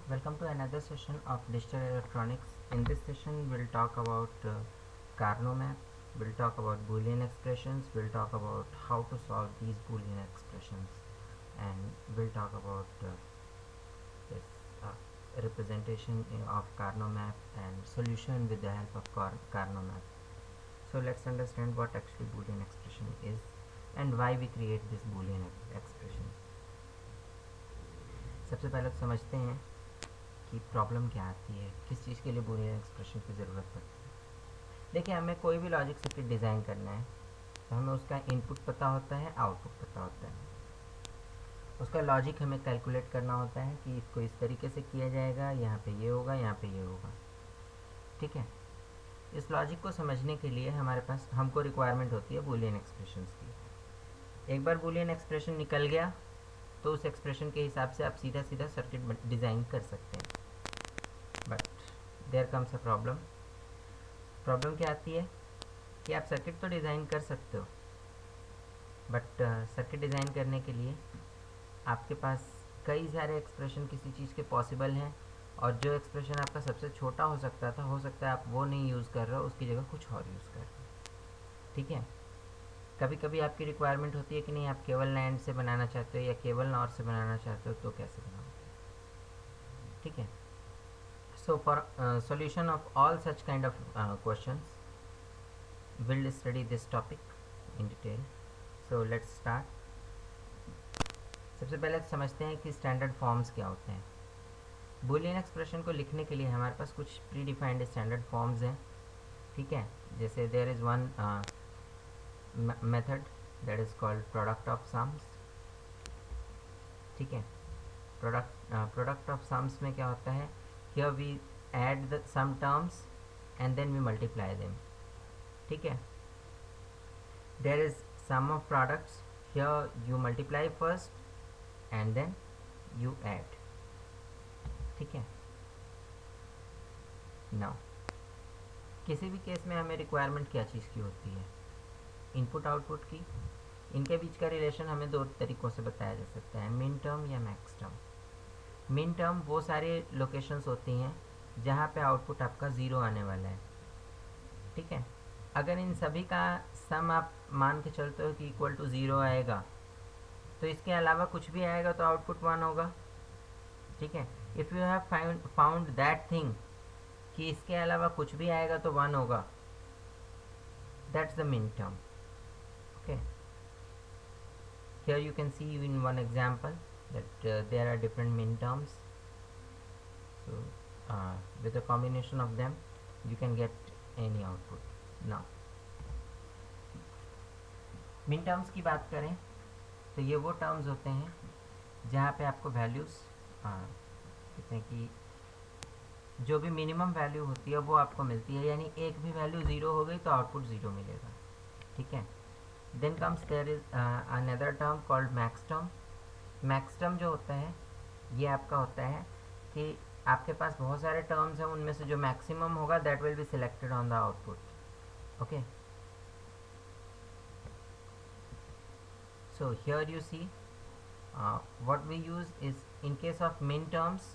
Welcome to another session of digital electronics. In this session, we'll talk about Carnot map, we'll talk about Boolean expressions, we'll talk about how to solve these Boolean expressions, and we'll talk about this representation of Carnot map and solution with the help of Carnot map. So let's understand what actually Boolean expression is and why we create this Boolean expression. सबसे पहले तो समझते हैं कि problem क्या आती है, किस चीज़ के लिए बूलियन एक्सप्रेशन की ज़रूरत पड़ती है। देखिए, हमें कोई भी लॉजिक सर्किट डिज़ाइन करना है तो हमें उसका इनपुट पता होता है, आउटपुट पता होता है। उसका लॉजिक हमें कैलकुलेट करना होता है कि इसको इस तरीके से किया जाएगा, यहाँ पे ये होगा, यहाँ पे ये होगा। ठीक है, इस लॉजिक को समझने के लिए हमारे पास हमको रिक्वायरमेंट होती है बूलियन एक्सप्रेशंस की। एक बार बूलियन एक्सप्रेशन निकल गया तो उस एक्सप्रेशन के हिसाब से आप सीधा सीधा सर्किट डिज़ाइन कर सकते हैं। But there comes a problem. Problem क्या आती है कि आप सर्किट तो डिज़ाइन कर सकते हो, बट सर्किट डिज़ाइन करने के लिए आपके पास कई सारे एक्सप्रेशन किसी चीज़ के पॉसिबल हैं, और जो एक्सप्रेशन आपका सबसे छोटा हो सकता था, हो सकता है आप वो नहीं यूज़ कर रहे हो, उसकी जगह कुछ और यूज़ कर रहे हो। ठीक है, कभी कभी आपकी रिक्वायरमेंट होती है कि नहीं, आप केवल लैंड से बनाना चाहते हो या केवल नॉर से बनाना चाहते हो, तो कैसे बनाओगे। ठीक है, so for solution of all such kind of questions, we'll study this topic in detail. So let's start. सबसे पहले समझते हैं कि स्टैंडर्ड फॉर्म्स क्या होते हैं। बूलियन एक्सप्रेशन को लिखने के लिए हमारे पास कुछ प्री डिफाइंड स्टैंडर्ड फॉर्म्स हैं। ठीक है, जैसे there is one method that is called product of sums. ठीक है, प्रोडक्ट ऑफ सम्स में क्या होता है, here we add the some terms and then we multiply them. ठीक है, there is sum of products, here you multiply first and then you add. ठीक है, now किसी भी केस में हमें रिक्वायरमेंट क्या चीज़ की होती है, इनपुट आउटपुट की। इनके बीच का रिलेशन हमें दो तरीक़ों से बताया जा सकता है, मिन टर्म या मैक्स टर्म। मिन टर्म वो सारे लोकेशंस होती हैं जहाँ पे आउटपुट आपका ज़ीरो आने वाला है। ठीक है, अगर इन सभी का सम आप मान के चलते हो कि इक्वल टू ज़ीरो आएगा, तो इसके अलावा कुछ भी आएगा तो आउटपुट वन होगा। ठीक है, if you have found that thing कि इसके अलावा कुछ भी आएगा तो वन होगा, that's the min term. Okay, here you can see in one example that there are different min terms, so with a combination of them you can get any output. Now मिन terms की बात करें तो ये वो terms होते हैं जहाँ पे आपको वैल्यूज़ कहते हैं कि जो भी मिनिमम वैल्यू होती है वो आपको मिलती है, यानी एक भी वैल्यू ज़ीरो हो गई तो आउटपुट ज़ीरो मिलेगा। ठीक है, then comes there is another term called max term. Max term जो होता है ये आपका होता है कि आपके पास बहुत सारे टर्म्स हैं, उनमें से जो मैक्सिमम होगा that will be selected on the output. Okay, so here you see what we use is, in case of min terms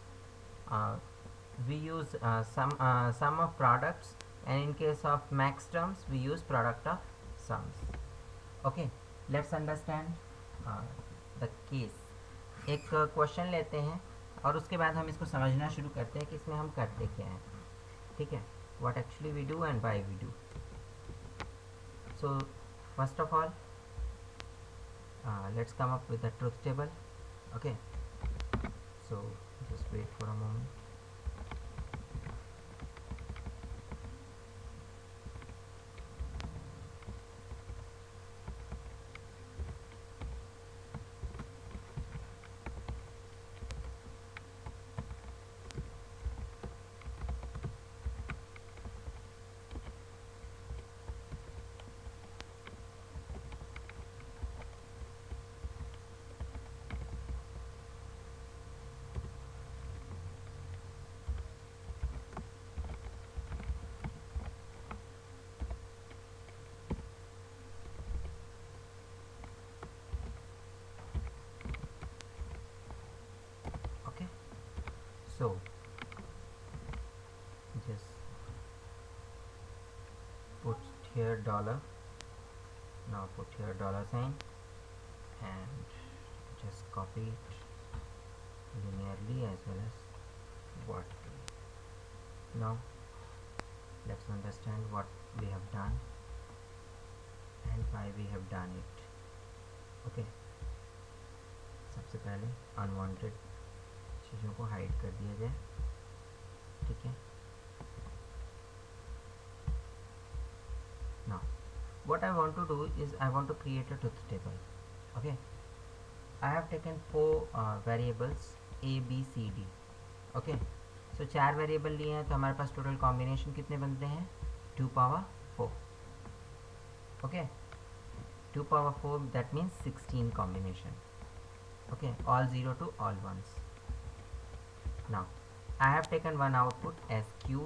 we use sum of products, and in case of max terms we use product of sums. Okay, let's understand the case. एक question लेते हैं और उसके बाद हम इसको समझना शुरू करते हैं कि इसमें हम करते क्या हैं। ठीक है, what actually we do and why we do. So first of all, let's come up with a truth table. Okay, so just wait for a moment. So just put here dollar, now put here dollar sign and just copy it linearly as well as vertically. Now let's understand what we have done and why we have done it. Okay, सबसे पहले unwanted चीज़ों को hide कर दिया जाए, ठीक है. Now what I want to do is I want to create a truth table. Okay, I have taken 4 variables a b c d. Okay, so 4 variable लिए हैं तो हमारे पास टोटल कॉम्बिनेशन कितने बनते हैं, 2 power 4. Okay, 2 power 4 that means 16 combination. Okay, all 0 to all 1s. Now I have taken one output as q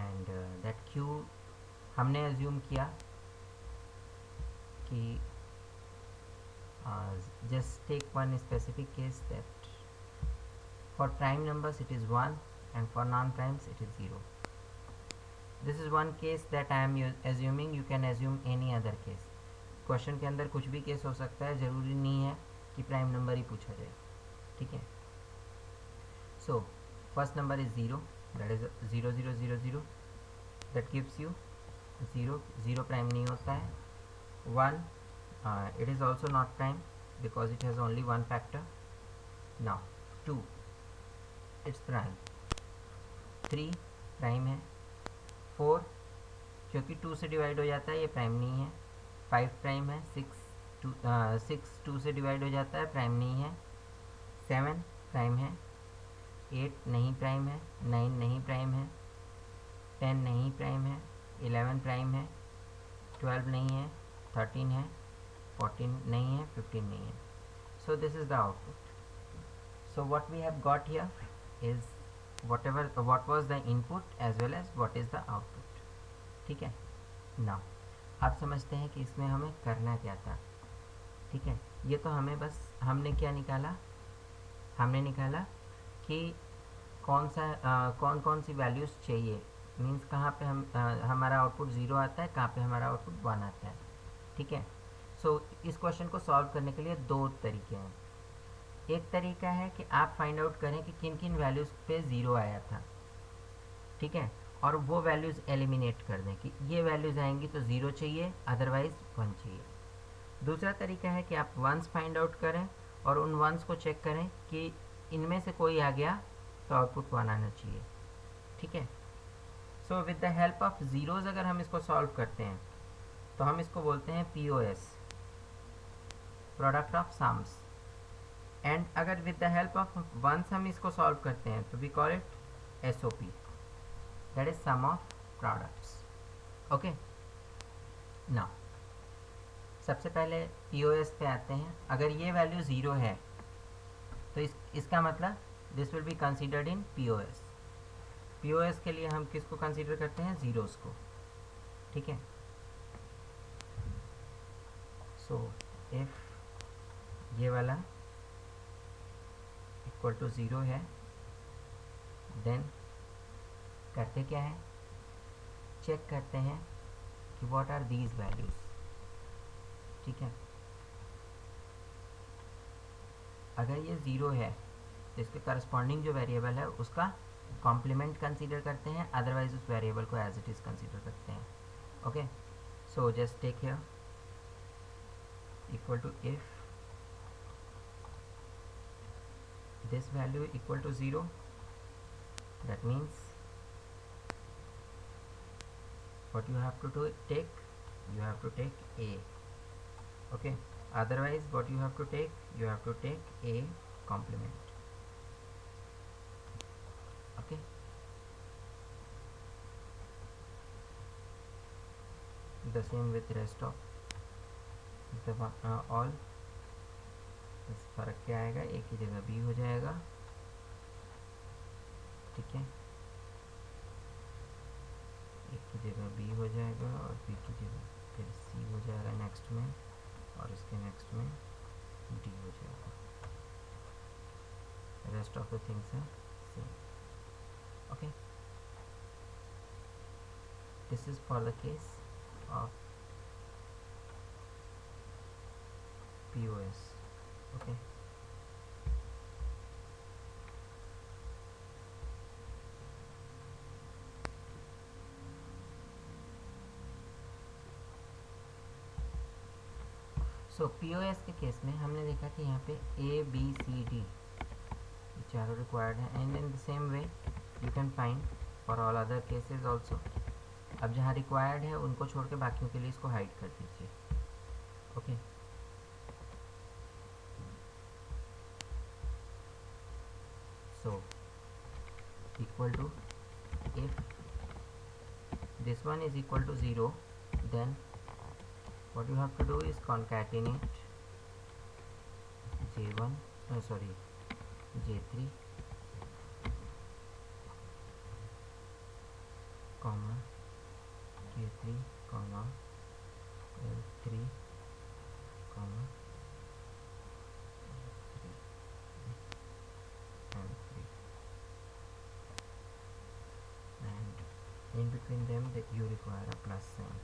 and that q हमने assume किया कि just take one specific case that for prime numbers it is 1 and for non-primes it is 0. This is one case that I am assuming. You can assume any other case. Question के अंदर कुछ भी case हो सकता है, ज़रूरी नहीं है कि प्राइम नंबर ही पूछा जाए, ठीक है. So first number is 0, that is 0 0 0 0, that gives you 0. 0 prime नहीं होता है. 1 it is also not prime because it has only one factor. Now 2 it's prime. 3 prime है. 4 क्योंकि 2 से डिवाइड हो जाता है ये प्राइम नहीं है. 5 प्राइम है. 6 2 से डिवाइड हो जाता है, प्राइम नहीं है. 7 प्राइम है. 8 नहीं प्राइम है. 9 नहीं प्राइम है. 10 नहीं प्राइम है. 11 प्राइम है. 12 नहीं है. 13 है. 14 नहीं है. 15 नहीं है. So this is the output. So what we have got here is what was the input as well as what is the output. ठीक है. Now आप समझते हैं कि इसमें हमें करना क्या था, ठीक है. ये तो हमें बस हमने क्या निकाला, हमने निकाला कि कौन सी वैल्यूज़ चाहिए, मीन्स कहाँ पे हमारा आउटपुट 0 आता है, कहाँ पे हमारा आउटपुट 1 आता है, ठीक है. सो इस क्वेश्चन को सॉल्व करने के लिए 2 तरीके हैं. एक तरीका है कि आप फाइंड आउट करें कि किन किन वैल्यूज़ पे 0 आया था, ठीक है, और वो वैल्यूज़ एलिमिनेट कर दें कि ये वैल्यूज़ आएंगी तो 0 चाहिए, अदरवाइज़ 1 चाहिए. दूसरा तरीका है कि आप वंस फाइंड आउट करें और उन वंस को चेक करें कि इनमें से कोई आ गया तो आउटपुट 1 आना चाहिए, ठीक है. So with the help of zeros अगर हम इसको सॉल्व करते हैं तो हम इसको बोलते हैं POS, product of sums. And अगर with the help of ones हम इसको सॉल्व करते हैं तो we call it SOP, that is sum of products. Okay, now सबसे पहले POS पे आते हैं. अगर ये वैल्यू 0 है तो इसका मतलब this will be considered in POS. POS के लिए हम किसको कंसीडर करते हैं, ज़ीरोज़ को, ठीक है. सो इफ ये वाला इक्वल टू 0 है देन करते क्या है, चेक करते हैं कि व्हाट आर दीज वैल्यूज़, ठीक है. अगर ये 0 है तो इसके करस्पॉन्डिंग जो वेरिएबल है उसका कॉम्प्लीमेंट कंसीडर करते हैं, अदरवाइज उस वेरिएबल को एज इट इज़ कंसीडर करते हैं. Okay, so just take here equal to if this value equal to 0, that means what you have to take, you have to take A. Okay, otherwise what you have to take A complement. Okay, the same with rest of the all. इस फर्क क्या आएगा, एक की जगह B हो जाएगा, ठीक है, एक की जगह B हो जाएगा और B की जगह फिर C हो जाएगा नेक्स्ट में, और इसके नेक्स्ट में D हो जाएगा. rest of the things are same. Okay, this is for the case of POS. Okay, so POS के केस में हमने देखा कि यहाँ पे A B C D चारों रिक्वायर्ड है, and in the same way you can find for all other cases also. अब जहाँ रिक्वायर्ड है उनको छोड़ के बाकियों के लिए इसको हाइड कर दीजिए. Okay, so equal to if this one is equal to 0, then what you have to do is concatenate J1 J3 comma K3 comma L3 comma L3 and 3, and in between them that you require a plus sign.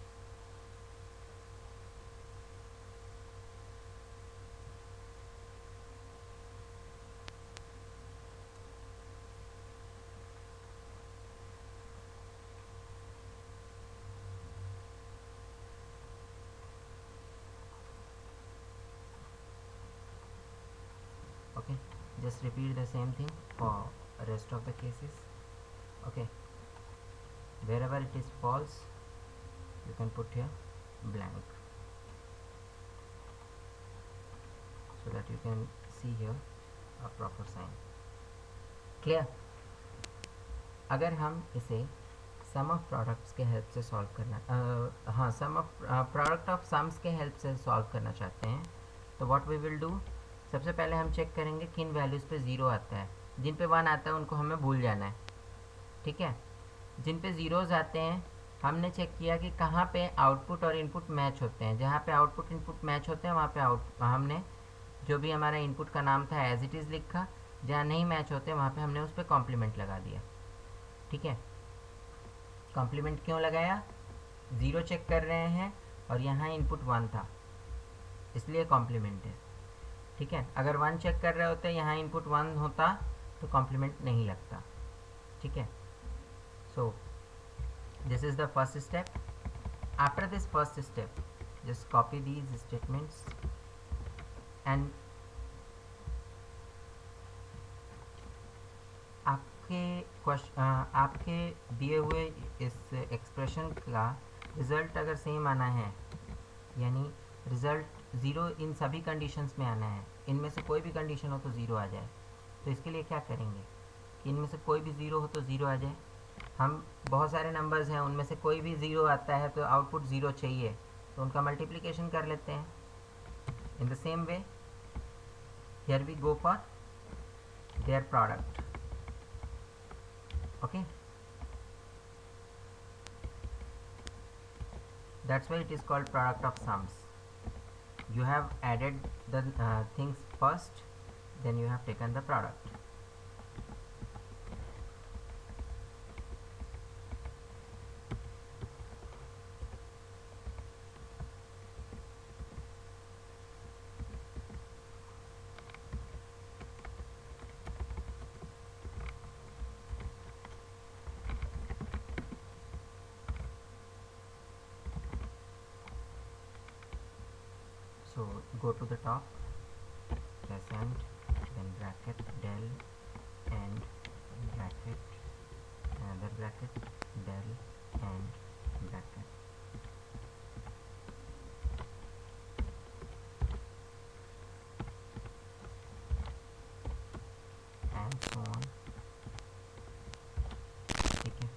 Okay, just repeat the same thing for rest of the cases. Okay, wherever it is false you can put here blank so that you can see here a proper sign. Clear? अगर हम इसे सम of products के help से solve करना हाँ सम of product of sums के help से solve करना चाहते हैं, तो व्हाट वी विल डू, सबसे पहले हम चेक करेंगे किन वैल्यूज़ पे ज़ीरो आता है. जिन पे 1 आता है उनको हमें भूल जाना है. ठीक है, जिन पे ज़ीरोज़ आते हैं हमने चेक किया कि कहाँ पे आउटपुट और इनपुट मैच होते हैं. जहाँ पे आउटपुट इनपुट मैच होते हैं वहाँ पे हमने जो भी हमारा इनपुट का नाम था एज इट इज़ लिखा. जहाँ नहीं मैच होते वहाँ पे हमने उस पर कॉम्प्लीमेंट लगा दिया. ठीक है, कॉम्प्लीमेंट क्यों लगाया, ज़ीरो चेक कर रहे हैं और यहाँ इनपुट 1 था इसलिए कॉम्प्लीमेंट है. ठीक है, अगर 1 चेक कर रहे होते यहाँ इनपुट 1 होता तो कॉम्प्लीमेंट नहीं लगता. ठीक है, सो this is the first step. After this first step just copy these statements and आपके दिए हुए इस एक्सप्रेशन का रिज़ल्ट अगर सेम आना है, यानी रिज़ल्ट ज़ीरो इन सभी कंडीशंस में आना है, इनमें से कोई भी कंडीशन हो तो ज़ीरो आ जाए, तो इसके लिए क्या करेंगे कि इनमें से कोई भी ज़ीरो हो तो ज़ीरो आ जाए. हम बहुत सारे नंबर्स हैं उनमें से कोई भी ज़ीरो आता है तो आउटपुट ज़ीरो चाहिए, तो उनका मल्टीप्लिकेशन कर लेते हैं. In the same way here we go for their product. Okay, that's why it is called product of sums. You have added the things first, then you have taken the product. So go to the top, press and then bracket del and bracket another bracket del and bracket. And so on. ठीक है,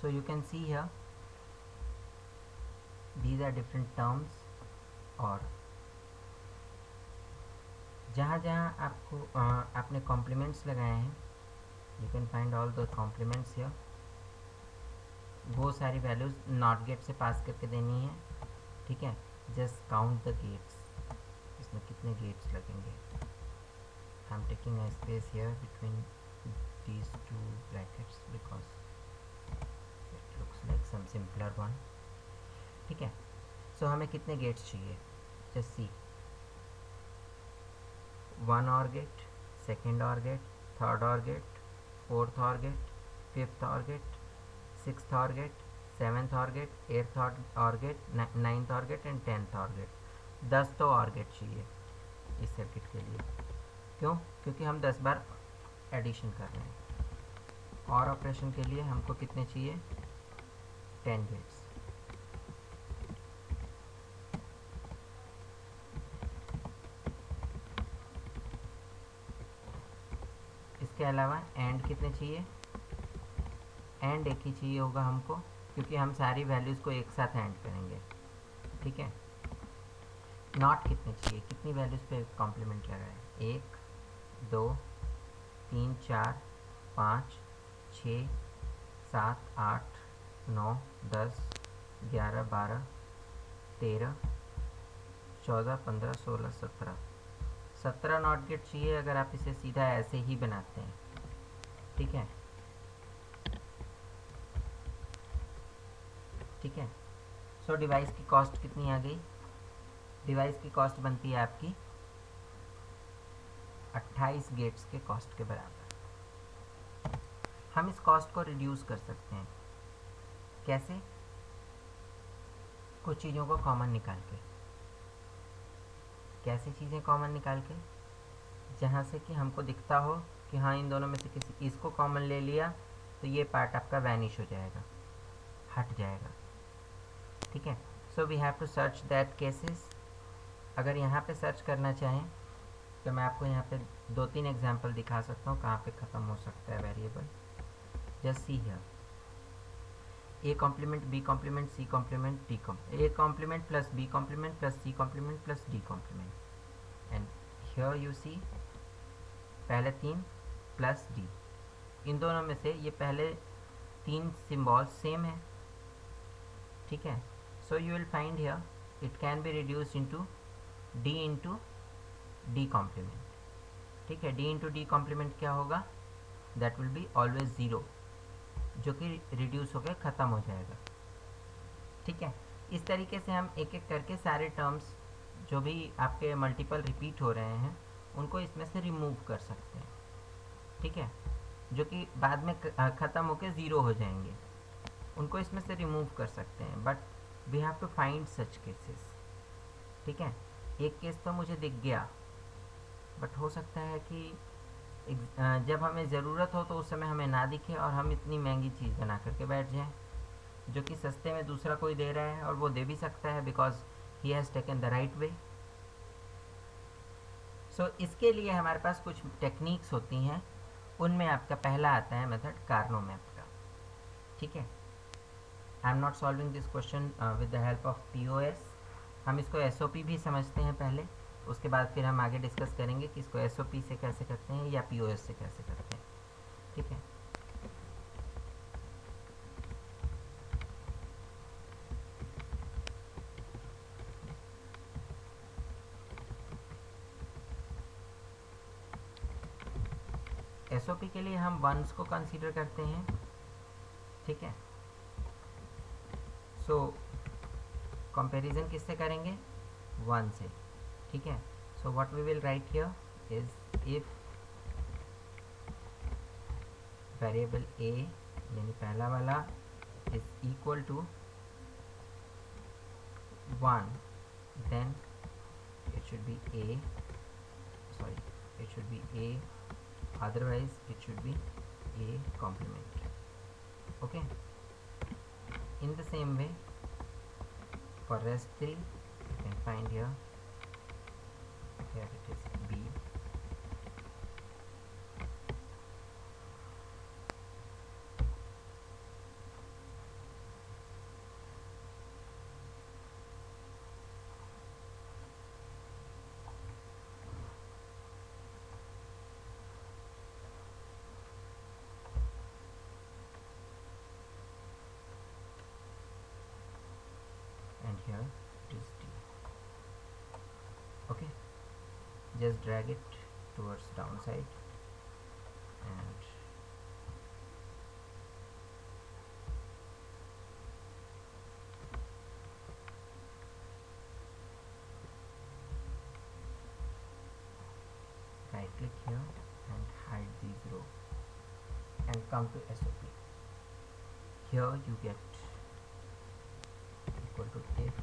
So you can see here these are different terms, और जहाँ जहाँ आपको आपने complements लगाए हैं, you can find all the complements here. वो सारी वैल्यूज़ नॉट गेट से पास करके देनी है, ठीक है। जस्ट काउंट द गेट्स, इसमें कितने गेट्स लगेंगे। I am taking a space here between these two brackets because it looks like some simpler one, ठीक है। सो हमें कितने गेट्स चाहिए, just see, 1 OR gate, 2nd OR gate, 3rd OR gate, 4th OR gate, 5th OR gate, 6th OR gate, 7th OR gate, 8th OR gate, 9th OR gate and 10th OR gate. 10 तो OR gate चाहिए इस circuit के लिए। क्यों? क्योंकि हम 10 बार addition कर रहे हैं। और ऑपरेशन के लिए हमको कितने चाहिए, 10 गेट्स। इसके अलावा एंड कितने चाहिए, एंड एक ही चाहिए होगा हमको, क्योंकि हम सारी वैल्यूज़ को एक साथ एंड करेंगे, ठीक है। नॉट कितने चाहिए, कितनी वैल्यूज़ पे कॉम्प्लीमेंट लगाए, 1 2 3 4 5 6 7 8 9 10 11 12 13 14 15 16 17 नॉट गेट चाहिए अगर आप इसे सीधा ऐसे ही बनाते हैं, ठीक है, ठीक है। सो डिवाइस की कॉस्ट कितनी आ गई, डिवाइस की कॉस्ट बनती है आपकी 28 गेट्स के कॉस्ट के बराबर। हम इस कॉस्ट को रिड्यूस कर सकते हैं, कैसे, कुछ चीज़ों को कॉमन निकाल के। कैसी चीज़ें कॉमन निकाल के, जहाँ से कि हमको दिखता हो कि हाँ इन दोनों में से किसी, इसको कॉमन ले लिया तो ये पार्ट आपका वैनिश हो जाएगा, हट जाएगा, ठीक है। So we have to search that cases. अगर यहाँ पे सर्च करना चाहें तो मैं आपको यहाँ पे 2-3 एग्जांपल दिखा सकता हूँ कहाँ पे ख़त्म हो सकता है variable. Just see here, A complement, B complement, C complement, D complement, A complement plus B complement plus C complement plus D complement. And here you see पहले 3 प्लस डी, इन दोनों में से ये पहले 3 सिम्बॉल सेम है, ठीक है। So you will find here it can be reduced into D into D complement, ठीक है। डी इंटू डी कॉम्प्लीमेंट क्या होगा, दैट विल बी ऑलवेज 0, जो कि रिड्यूस होकर ख़त्म हो जाएगा, ठीक है। इस तरीके से हम एक एक करके सारे टर्म्स जो भी आपके मल्टीपल रिपीट हो रहे हैं उनको इसमें से रिमूव कर सकते हैं, ठीक है, जो कि बाद में ख़त्म होकर 0 हो जाएंगे, उनको इसमें से रिमूव कर सकते हैं। But we have to find such cases, ठीक है। एक केस तो मुझे दिख गया, बट हो सकता है कि जब हमें ज़रूरत हो तो उस समय हमें ना दिखे और हम इतनी महंगी चीज़ बना करके बैठ जाएं, जो कि सस्ते में दूसरा कोई दे रहा है और वो दे भी सकता है because he has taken the right way. So इसके लिए हमारे पास कुछ टेक्निक्स होती हैं, उनमें आपका पहला आता है मेथड कार्नो मैप का, ठीक है। I am not solving this question with the help of POS। हम इसको SOP भी समझते हैं पहले, उसके बाद फिर हम आगे डिस्कस करेंगे कि इसको SOP से कैसे करते हैं या POS से कैसे करते हैं, ठीक है। SOP के लिए हम वंस को कंसीडर करते हैं, ठीक है। सो कंपैरिजन किससे करेंगे, 1 से, ठीक है। So what we will write here is if variable a यानी पहला वाला is equal to 1, then it should be a, sorry, it should be a, otherwise it should be a complement, okay. In the same way for rest 3 you can find here it is b, just drag it towards downside and right click here and hide these row and come to SOP. Here you get equal to if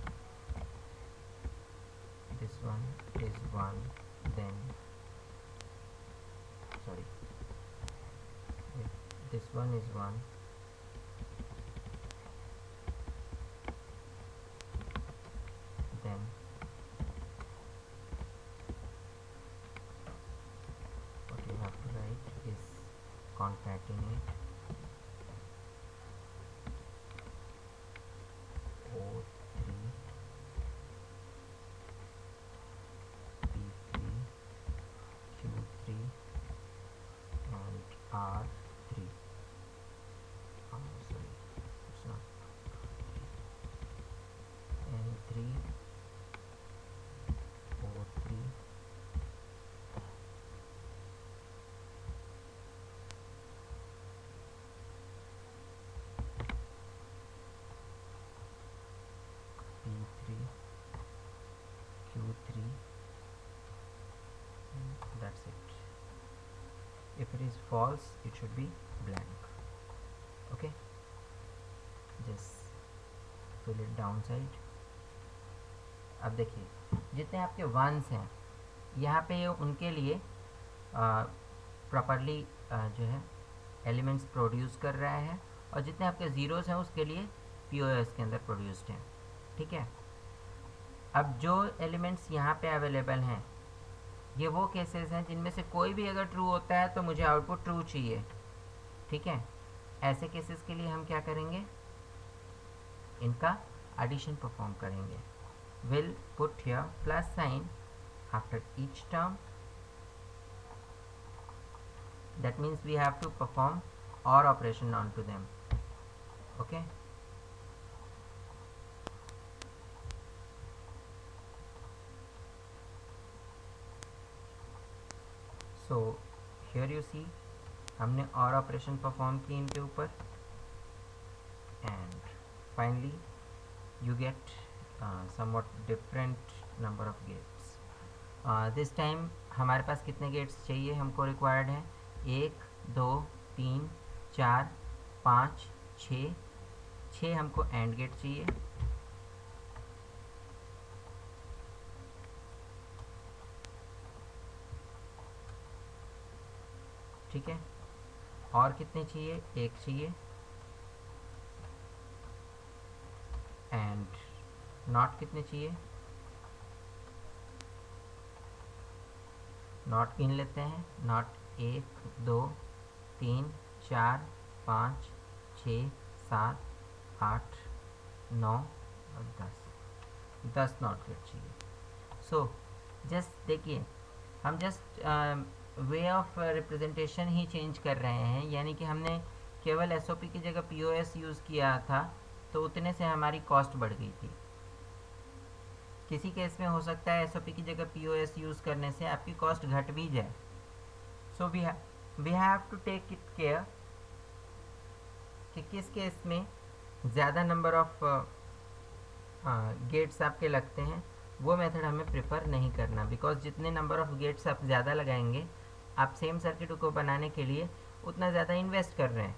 this one is 1, then sorry, if this one is 1, then what you have to write is concatenate O3 P3 Q3 and R3. Sorry, it's not N3 O3 P3 Q3, and that's it. If it is false, it should be blank. Okay, just fill it downside. अब देखिए जितने आपके once हैं यहाँ पे उनके लिए properly जो है एलिमेंट्स प्रोड्यूस कर रहा है, और जितने आपके ज़ीरोज़ हैं उसके लिए POS के अंदर प्रोड्यूस्ड हैं। ठीक है, अब जो एलिमेंट्स यहाँ पे अवेलेबल हैं ये वो केसेस हैं जिनमें से कोई भी अगर ट्रू होता है तो मुझे आउटपुट ट्रू चाहिए। ठीक है, ऐसे केसेस के लिए हम क्या करेंगे, इनका एडिशन परफॉर्म करेंगे। Will put here plus sign after each term, that means we have to perform OR operation on to them. Okay, so here you see हमने और ऑपरेशन परफॉर्म की इनके ऊपर, and finally you get somewhat different number of gates. This time हमारे पास कितने gates चाहिए हमको required है, 1 2 3 4 5 6 हमको एंड गेट चाहिए। ठीक है, और कितने चाहिए, 1 चाहिए, एंड नॉट कितने चाहिए, नॉट गिन लेते हैं, नॉट 1 2 3 4 5 6 7 8 9 और 10 नॉट गेट चाहिए। सो जस्ट देखिए हम just way of representation he change कर रहे हैं, यानी कि हमने केवल SOP की जगह POS यूज़ किया था तो उतने से हमारी कॉस्ट बढ़ गई थी। किसी केस में हो सकता है SOP की जगह POS यूज़ करने से आपकी कॉस्ट घट भी जाए। So we have to take it care कि किस केस में ज़्यादा नंबर ऑफ गेट्स आपके लगते हैं, वो मेथड हमें प्रेफर नहीं करना, बिकॉज जितने नंबर ऑफ गेट्स आप ज़्यादा लगाएंगे आप सेम सर्किट को बनाने के लिए उतना ज़्यादा इन्वेस्ट कर रहे हैं,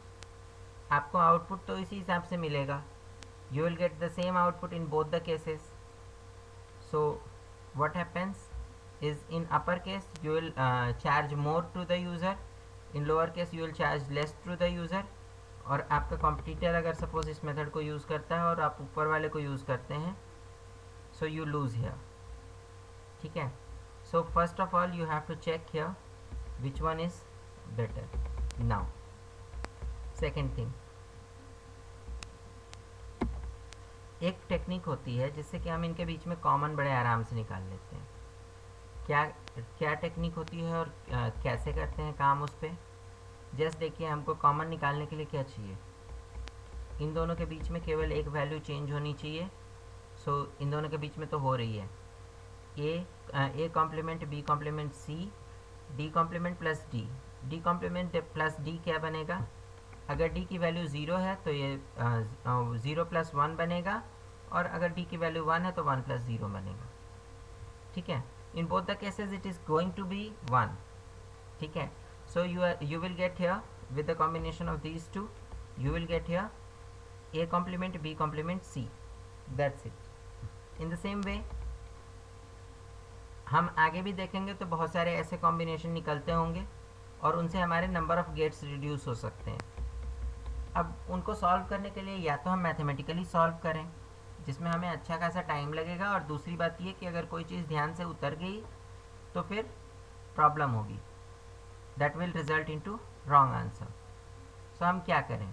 आपको आउटपुट तो इसी हिसाब से मिलेगा। You will get the same output in both the cases. So what happens is, in upper case you will charge more to the user, in lower case you will charge less to the user, और आपका competitor अगर suppose इस method को use करता है और आप ऊपर वाले को यूज़ करते हैं, so you lose here। ठीक है, so first of all you have to check here which one is better। Now second thing, एक टेक्निक होती है जिससे कि हम इनके बीच में कॉमन बड़े आराम से निकाल लेते हैं। क्या टेक्निक होती है और कैसे करते हैं काम उस पर, जस्ट देखिए हमको कॉमन निकालने के लिए क्या चाहिए, इन दोनों के बीच में केवल एक वैल्यू चेंज होनी चाहिए। सो इन दोनों के बीच में तो हो रही है, A complement B complement C, D complement plus D, D complement plus D क्या बनेगा? अगर डी की वैल्यू ज़ीरो है तो ये ज़ीरो प्लस वन बनेगा, और अगर डी की वैल्यू वन है तो वन प्लस ज़ीरो बनेगा। ठीक है, in both the cases it is going to be one. ठीक है, सो you will get here with the combination of these two, you will get here a complement b complement c, that's it. in the same way हम आगे भी देखेंगे तो बहुत सारे ऐसे कॉम्बिनेशन निकलते होंगे और उनसे हमारे नंबर ऑफ गेट्स रिड्यूस हो सकते हैं। अब उनको सॉल्व करने के लिए या तो हम मैथमेटिकली सॉल्व करें जिसमें हमें अच्छा खासा टाइम लगेगा, और दूसरी बात ये कि अगर कोई चीज़ ध्यान से उतर गई तो फिर प्रॉब्लम होगी, that will result into wrong answer. So हम क्या करें?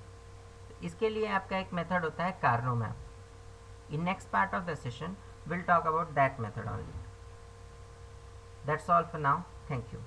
तो इसके लिए आपका एक मेथड होता है Karnaugh map. In next part of the session will talk about that method only. That's all for now, thank you.